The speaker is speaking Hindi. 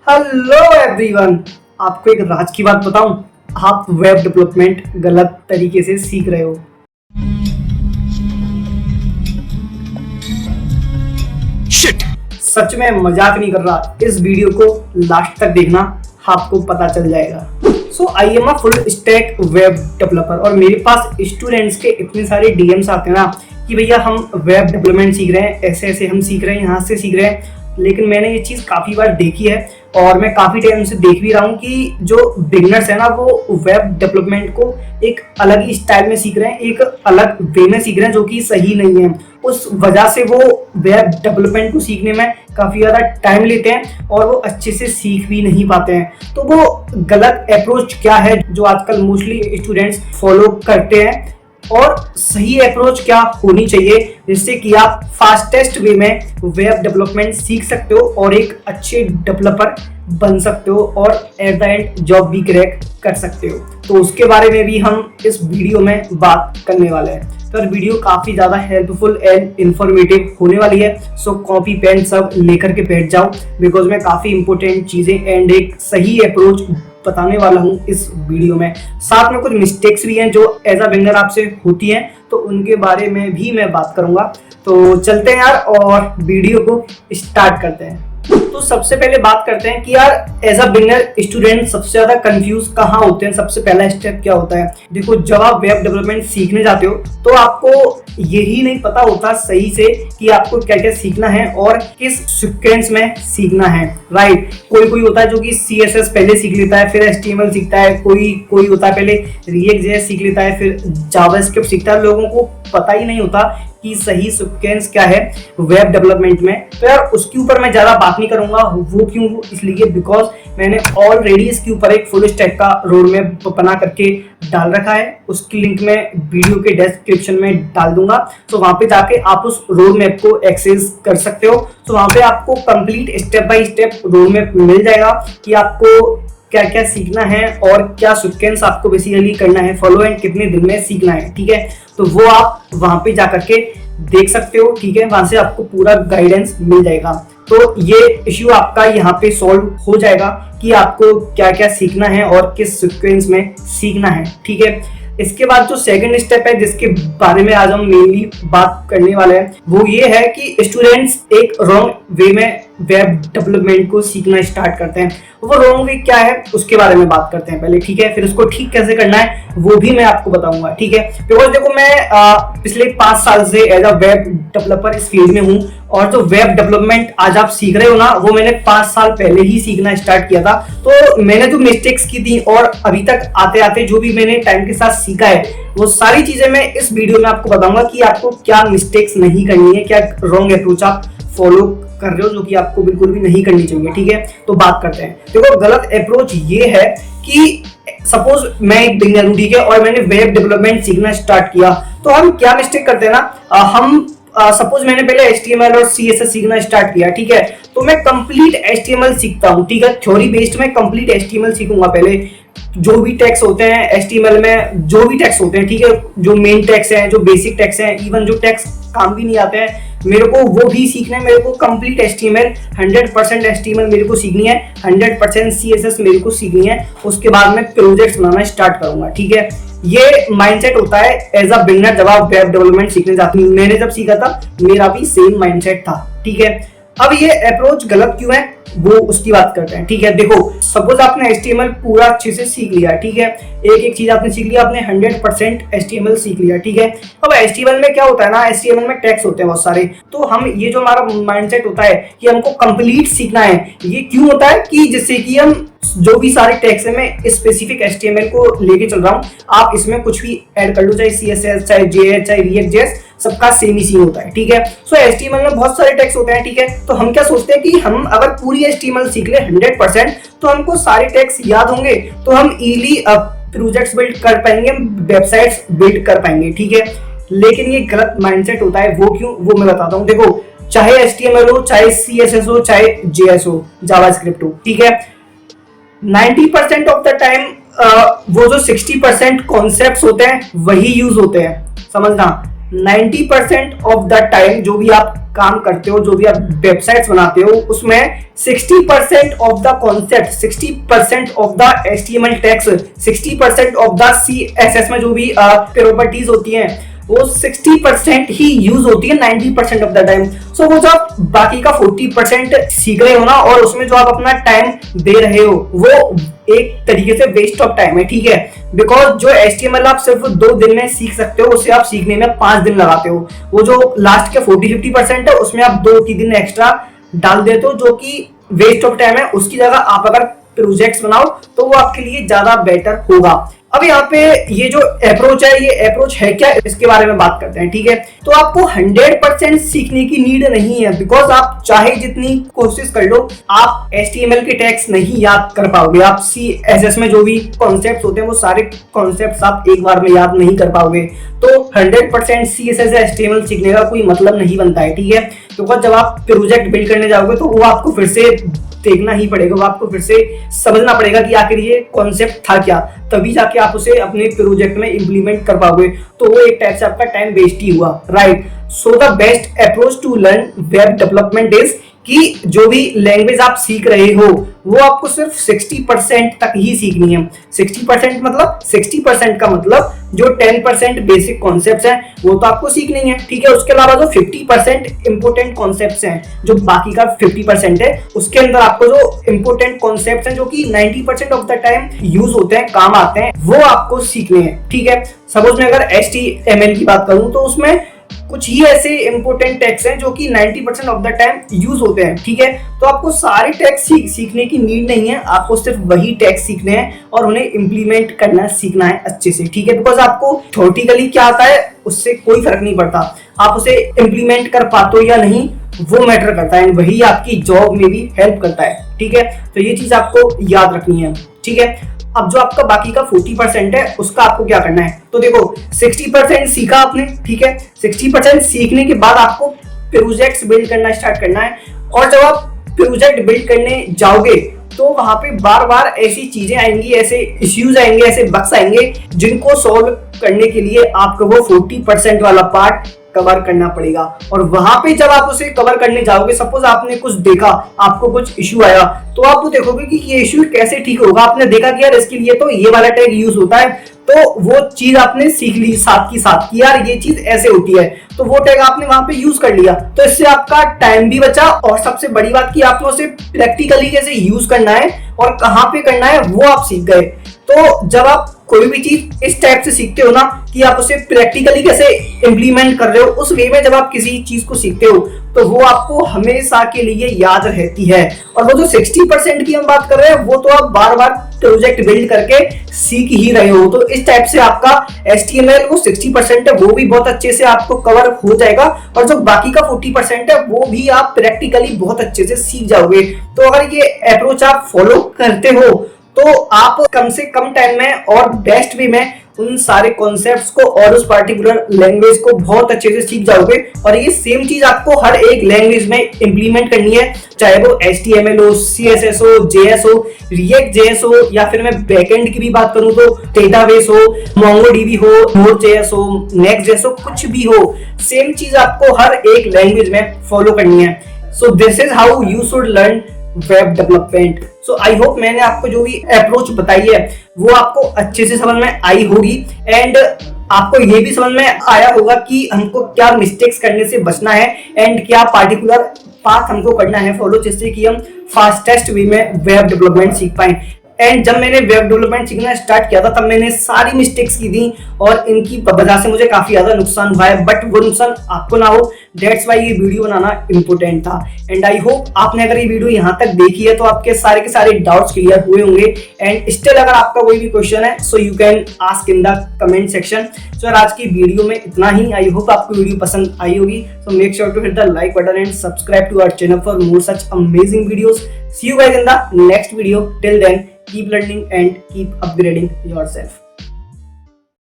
हेलो एवरीवन, आपको एक राज की बात बताऊं। आप वेब डेवलपमेंट गलत तरीके से सीख रहे हो। शिट! सच में मजाक नहीं कर रहा। इस वीडियो को लास्ट तक देखना, आपको पता चल जाएगा। So I am a full stack web developer और मेरे पास स्टूडेंट्स के इतने सारे डीएम्स आते हैं ना कि भैया हम वेब डेवलपमेंट सीख रहे हैं, ऐसे ऐसे हम सीख रहे हैं, यहाँ से सीख रहे हैं। लेकिन मैंने ये चीज़ काफ़ी बार देखी है और मैं काफ़ी टाइम से देख भी रहा हूँ कि जो बिगनर्स है ना वो वेब डेवलपमेंट को एक अलग ही स्टाइल में सीख रहे हैं, एक अलग वे में सीख रहे हैं जो कि सही नहीं है। उस वजह से वो वेब डेवलपमेंट को सीखने में काफ़ी ज़्यादा टाइम लेते हैं और वो अच्छे से सीख भी नहीं पाते हैं। तो वो गलत अप्रोच क्या है जो आजकल मोस्टली स्टूडेंट्स फॉलो करते हैं और सही अप्रोच क्या होनी चाहिए जिससे कि आप फास्टेस्ट वे में वेब डेवलपमेंट सीख सकते हो और एक अच्छे डेवलपर बन सकते हो और एट द एंड जॉब भी क्रैक कर सकते हो। तो उसके बारे में भी हम इस वीडियो में बात करने वाले हैं। तो वीडियो काफ़ी ज़्यादा हेल्पफुल एंड इन्फॉर्मेटिव होने वाली है। सो कॉपी पेन सब लेकर के बैठ जाओ बिकॉज मैं काफ़ी इंपॉर्टेंट चीज़ें एंड एक सही अप्रोच बताने वाला हूँ इस वीडियो में। साथ में कुछ मिस्टेक्स भी हैं जो एज अ बिगिनर आपसे होती हैं, तो उनके बारे में भी मैं बात करूँगा। तो चलते हैं यार और वीडियो को स्टार्ट करते हैं। तो सबसे पहले बात करते हैं कि यार एज अ बिगिनर स्टूडेंट सबसे ज़्यादा कंफ्यूज कहाँ होते हैं। सबसे पहला स्टेप क्या होता है? देखो, जब आप वेब डेवलपमेंट सीखने जाते हो तो आपको यही नहीं पता होता सही से कि आपको क्या क्या सीखना है और किस सीक्वेंस में सीखना है, राइट। कोई होता है जो कि CSS पहले सीख लेता है फिर HTML सीखता है, कोई होता है पहले React.js सीख लेता है फिर जावास्क्रिप्ट सीखता है। लोगों को पता ही नहीं होता कि सही सीक्वेंस क्या है वेब डेवलपमेंट में। तो यार उसके ऊपर मैं ज़्यादा बात नहीं करूंगा। वो क्यों? इसलिए बिकॉज मैंने ऑलरेडी इसके ऊपर एक फुल स्टैक का रोड मैप बना करके डाल रखा है। उसकी लिंक मैं वीडियो के डिस्क्रिप्शन में डाल दूंगा। तो वहाँ पे जाके आप उस रोड मैप को एक्सेस कर सकते हो। तो वहाँ पे आपको complete step by step road map मिल जाएगा कि आपको क्या क्या सीखना है और क्या सीक्वेंस आपको बेसिकली करना है फॉलो एंड कितने दिन में सीखना है, ठीक है। तो वो आप वहाँ पे जा करके देख सकते हो, ठीक है। वहाँ से आपको पूरा गाइडेंस मिल जाएगा। तो ये इश्यू आपका यहाँ पे सॉल्व हो जाएगा कि आपको क्या क्या सीखना है और किस सीक्वेंस में सीखना है, ठीक है। इसके बाद जो सेकंड स्टेप है जिसके बारे में आज हम मेनली बात करने वाले हैं वो ये है कि स्टूडेंट्स एक रॉन्ग वे में वेब डेवलपमेंट को सीखना स्टार्ट करते हैं। वो रॉन्ग वे क्या है उसके बारे में बात करते हैं पहले, ठीक है। फिर उसको ठीक कैसे करना है वो भी मैं आपको बताऊंगा, ठीक है। बिकॉज देखो, मैं पिछले 5 साल से एज अ वेब डेवलपर इस फील्ड में हूँ और जो वेब डेवलपमेंट आज आप सीख रहे हो ना वो मैंने 5 साल पहले ही सीखना स्टार्ट किया था। तो मैंने जो मिस्टेक्स की थी और अभी तक आते आते जो भी मैंने टाइम के साथ सीखा है वो सारी चीजें मैं इस वीडियो में आपको बताऊंगा कि आपको क्या मिस्टेक्स नहीं करनी है, क्या रॉन्ग अप्रोच आप फॉलो कर रहे हो जो कि आपको बिल्कुल भी नहीं करनी चाहिए, ठीक है। तो बात करते हैं। देखो, गलत अप्रोच ये है कि सपोज मैं एक बिगिनर हूं, ठीक है, और मैंने वेब डेवलपमेंट सीखना स्टार्ट किया। तो हम क्या मिस्टेक करते हैं ना, हम सपोज मैंने पहले HTML और CSS सीखना स्टार्ट किया, ठीक है। तो मैं कंप्लीट HTML सीखता हूँ, ठीक है। थ्योरी बेस्ड में कंप्लीट HTML सीखूंगा पहले। जो भी टैग्स होते हैं HTML में, जो भी टैग्स होते हैं, ठीक है, जो मेन टैग्स हैं, जो बेसिक टैग्स हैं, इवन जो टैग्स काम भी नहीं आते हैं मेरे को वो भी सीखना है। मेरे को कंप्लीट HTML 100% HTML मेरे को सीखनी है, 100% CSS मेरे को सीखनी है। उसके बाद मैं प्रोजेक्ट्स बनाना स्टार्ट करूंगा, ठीक है। ये माइंडसेट होता है एज अ बिगिनर जब आप वेब डेवलपमेंट सीखने जाते हैं। मैंने जब सीखा था मेरा भी सेम माइंडसेट था, ठीक है। अब ये अप्रोच गलत क्यों है वो उसकी बात करते हैं, ठीक है। देखो, सपोज आपने HTML पूरा अच्छे से सीख लिया, ठीक है। एक चीज आपने सीख लिया, आपने 100% HTML सीख लिया, ठीक है। अब HTML में क्या होता है ना, HTML में टैग्स होते हैं बहुत सारे। तो हम ये जो हमारा माइंडसेट होता है कि हमको कंप्लीट सीखना है, ये क्यों होता है कि जिससे कि हम जो भी सारे टैग्स है मैं स्पेसिफिक HTML को लेके चल रहा हूँ, आप इसमें कुछ भी ऐड कर लो, चाहे CSS, चाहे JS, चाहे React.js, सबका सेम ही सीन होता है, ठीक है। सो HTML में बहुत सारे टैग्स होते हैं, ठीक है। तो हम क्या सोचते हैं कि हम अगर पूरी HTML सीख ले 100% तो हमको सारे टैग्स याद होंगे, तो हम इजीली प्रोजेक्ट्स बिल्ड कर पाएंगे, वेबसाइट्स बिल्ड कर पाएंगे, ठीक है। लेकिन ये गलत माइंडसेट होता है। वो क्यों, वो मैं बताता हूँ। देखो, चाहे HTML हो, चाहे CSS हो, चाहे JS हो, जावास्क्रिप्ट हो, ठीक है, 90% ऑफ द टाइम वो जो 60% कॉन्सेप्ट्स होते हैं वही यूज होते हैं, समझना। 90% ऑफ द टाइम जो भी आप काम करते हो, जो भी आप वेबसाइट्स बनाते हो, उसमें 60% of the concept, 60% of the HTML tags, 60% of the CSS में जो भी प्रॉपर्टीज होती हैं वो 60% ही यूज होती है 90% ऑफ द टाइम। सो वो जो आप बाकी का 40% सीख रहे हो ना, और उसमें जो आप अपना टाइम दे रहे हो वो एक तरीके से वेस्ट ऑफ टाइम है, ठीक है। बिकॉज जो HTML आप सिर्फ 2 दिन में सीख सकते हो, उसे आप सीखने में 5 दिन लगाते हो। वो जो लास्ट के 40-50% है उसमें आप 2-3 दिन एक्स्ट्रा डाल देते हो, जो कि वेस्ट ऑफ टाइम है। उसकी जगह आप अगर प्रोजेक्ट्स बनाओ तो वो आपके लिए ज्यादा बेटर होगा। अब यहाँ पे ये जो अप्रोच है, ये अप्रोच है क्या, इसके बारे में बात करते हैं, ठीक है। तो आपको 100% सीखने की नीड नहीं है, बिकॉज आप चाहे जितनी कोशिश कर लो, आप HTML के टैग्स नहीं याद कर पाओगे। आप CSS में जो भी कॉन्सेप्ट्स होते हैं वो सारे कॉन्सेप्ट्स आप एक बार में याद नहीं कर पाओगे। तो 100% CSS या HTML सीखने का कोई मतलब नहीं बनता है, ठीक है। तो जब आप प्रोजेक्ट बिल्ड करने जाओगे तो वो आपको फिर से देखना ही पड़ेगा, वो आपको फिर से समझना पड़ेगा कि आखिर ये कॉन्सेप्ट था क्या, तभी जाके आप उसे अपने प्रोजेक्ट में इंप्लीमेंट कर पाओगे। तो वो एक टाइप से आपका टाइम वेस्ट ही हुआ, right. So the best approach to learn web development is कि जो भी लैंग्वेज आप सीख रहे हो वो आपको सिर्फ 60% तक ही सीखनी है। 60% मतलब 60% का मतलब जो 10% बेसिक कॉन्सेप्ट्स हैं वो तो आपको सीखनी है, ठीक है। उसके अलावा जो 50% इंपोर्टेंट कॉन्सेप्ट्स हैं, जो बाकी का 50% है, उसके अंदर आपको जो इंपोर्टेंट कॉन्सेप्ट्स हैं जो कि 90% ऑफ द टाइम यूज होते हैं, काम आते हैं, वो आपको सीखने हैं, ठीक है। सपोज मैं अगर HTML की बात करूं तो उसमें कुछ ही ऐसे इंपोर्टेंट टैग्स हैं जो कि 90% ऑफ द टाइम यूज होते हैं, ठीक है। तो आपको सारे टैग्स सीखने की नीड नहीं है, आपको सिर्फ वही टैग्स सीखने हैं और उन्हें इंप्लीमेंट करना सीखना है अच्छे से, ठीक है। बिकॉज आपको थ्योरेटिकली क्या आता है उससे कोई फर्क नहीं पड़ता, आप उसे इंप्लीमेंट कर पाते हो या नहीं वो मैटर करता है, वही आपकी जॉब में भी हेल्प करता है, ठीक है। तो ये चीज आपको याद रखनी है, ठीक है। अब जो आपका बाकी का 40% है उसका आपको क्या करना है, तो देखो 60% सीखा आपने, ठीक है। 60% सीखने के बाद आपको प्रोजेक्ट्स बिल्ड करना स्टार्ट करना है, और जब आप प्रोजेक्ट बिल्ड करने जाओगे तो वहां पे बार बार ऐसी चीजें आएंगी, ऐसे इश्यूज आएंगे, ऐसे बग्स आएंगे जिनको सॉल्व करने के लिए आपको वो 40% वाला पार्ट कवर करना पड़ेगा। और वहां पे जब आप उसे कवर करने जाओगे, सपोज आपने कुछ देखा, आपको कुछ इश्यू आया, तो आप देखोगे कि ये इश्यू कैसे ठीक होगा। आपने देखा कि यार इसके लिए तो ये वाला टैग यूज होता है, तो वो चीज आपने सीख ली साथ की साथ कि यार ये चीज ऐसे होती है, तो वो टैग आपने वहां पे यूज कर लिया। तो इससे आपका टाइम भी बचा, और सबसे बड़ी बात कि आपने उसे प्रैक्टिकली कैसे यूज करना है और कहाँ पे करना है वो आप सीख गए। तो जब आप कोई भी चीज इस टाइप से सीखते हो ना कि आप उसे प्रैक्टिकली कैसे इंप्लीमेंट कर रहे हो, उस वे में जब आप किसी चीज को सीखते हो तो वो आपको हमेशा के लिए याद रहती है। और वो जो 60% की हम बात कर रहे हैं वो तो आप बार बार प्रोजेक्ट बिल्ड करके सीख ही रहे हो। तो इस टाइप से आपका HTML वो 60% है वो भी बहुत अच्छे से आपको कवर हो जाएगा, और जो बाकी का 40% है वो भी आप प्रैक्टिकली बहुत अच्छे से सीख जाओगे। तो अगर ये अप्रोच आप फॉलो करते हो तो आप कम से कम टाइम में और बेस्ट वे में उन सारे कॉन्सेप्ट्स को और उस पर्टिकुलर लैंग्वेज को बहुत अच्छे से सीख जाओगे। और ये सेम चीज आपको हर एक लैंग्वेज में इंप्लीमेंट करनी है, चाहे वो HTML हो, CSS हो, JS हो, React.js हो, या फिर मैं बैकएंड की भी बात करूं तो डेटाबेस हो, MongoDB हो, Node.js हो, Next.js हो, कुछ भी हो, सेम चीज आपको हर एक लैंग्वेज में फॉलो करनी है। So this is how you should learn web development. So I hope मैंने आपको जो भी अप्रोच बताई है वो आपको अच्छे से समझ में आई होगी, एंड आपको ये भी समझ में आया होगा कि हमको क्या मिस्टेक्स करने से बचना है एंड क्या पार्टिकुलर पाथ हमको करना है फॉलो, जिससे कि हम फास्टेस्ट वे में वेब डेवलपमेंट सीख पाए। एंड जब मैंने वेब डेवलपमेंट सीखना स्टार्ट किया था तब मैंने सारी मिस्टेक्स की थी, और इनकी वजह से मुझे काफी ज्यादा नुकसान हुआ है, बट वो नुकसान आपको ना हो, दैट्स वाई ये वीडियो बनाना इंपॉर्टेंट था। एंड आई होप आपने अगर ये वीडियो यहाँ तक देखी है तो आपके सारे के सारे डाउट्स क्लियर हुए होंगे। एंड स्टिल अगर आपका कोई भी क्वेश्चन है so you can ask in the comment section. सो आज की वीडियो में इतना ही। आई होप आपको वीडियो पसंद आई होगी। So make sure to hit the like button and subscribe to our channel for more such amazing videos. See you guys in the next video. Till then, keep learning and keep upgrading yourself.